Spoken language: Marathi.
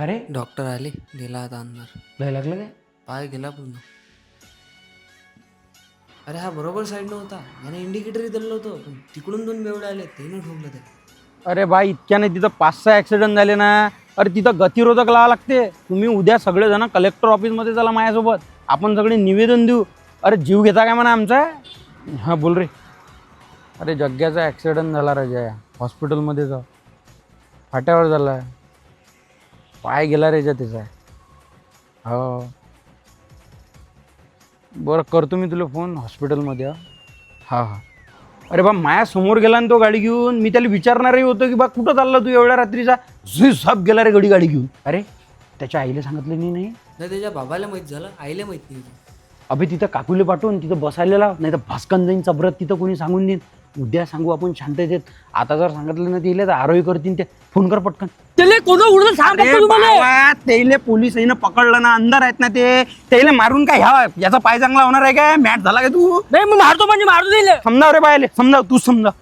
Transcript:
का रे? डॉक्टर आले, गेला आता अंदर. लय लागलं काय? पाय गेला पूर्ण. अरे हा बरोबर साईडनं होता, याने इंडिकेटरही दिलं होतं, पण तिकडून 2 बेवडे आले, त्याने ठोकलं ते. अरे बाई, इतक्याने तिथं 5-6 ॲक्सिडेंट झाले ना. अरे तिथं गतिरोधक लावा लागते. तुम्ही उद्या सगळेजण कलेक्टर ऑफिसमध्ये चला माझ्यासोबत, आपण सगळे निवेदन देऊ. अरे जीव घेता काय म्हणा आमचा? हां बोल रे. अरे जग्ग्याचा ॲक्सिडेंट झाला राजा, हॉस्पिटलमध्ये जा. फाट्यावर झाला, पाय गेला रेजा त्याचा. हो बरं, करतो मी तुला फोन हॉस्पिटलमध्ये. हां हां. अरे बा मायासमोर गेला ना तो गाडी घेऊन. मी त्याला विचारणारही होतो की बा कुठं चालला तू एवढ्या रात्रीचा. झिसाप गेला रे गाडी घेऊन. अरे त्याच्या आईला सांगितलं नाही. नाही त्याच्या बाबाला माहीत झालं, आईला माहीत नाही. अभि तिथं काकुले पाठवून तिथं बसायला लाव, नाही तर भास्कन जाईन चबरत तिथं कोणी सांगून देईन. उद्या सांगू आपण शांततेत. आता जर सांगितलं ना तिला तर आरोही करतील. ते फोन कर पटकन. त्याला कोण उडून सांग अरे बाबा, तेले पोलीस पकडलं ना, अंदर आहेत ना तेले मारून काय ह्या याचा पाय चांगला होणार आहे काय? मॅट झाला काय तू? नाही मी मारतो म्हणजे मारतो दिले. समजाव रे बायले, समजाव तू समजाव.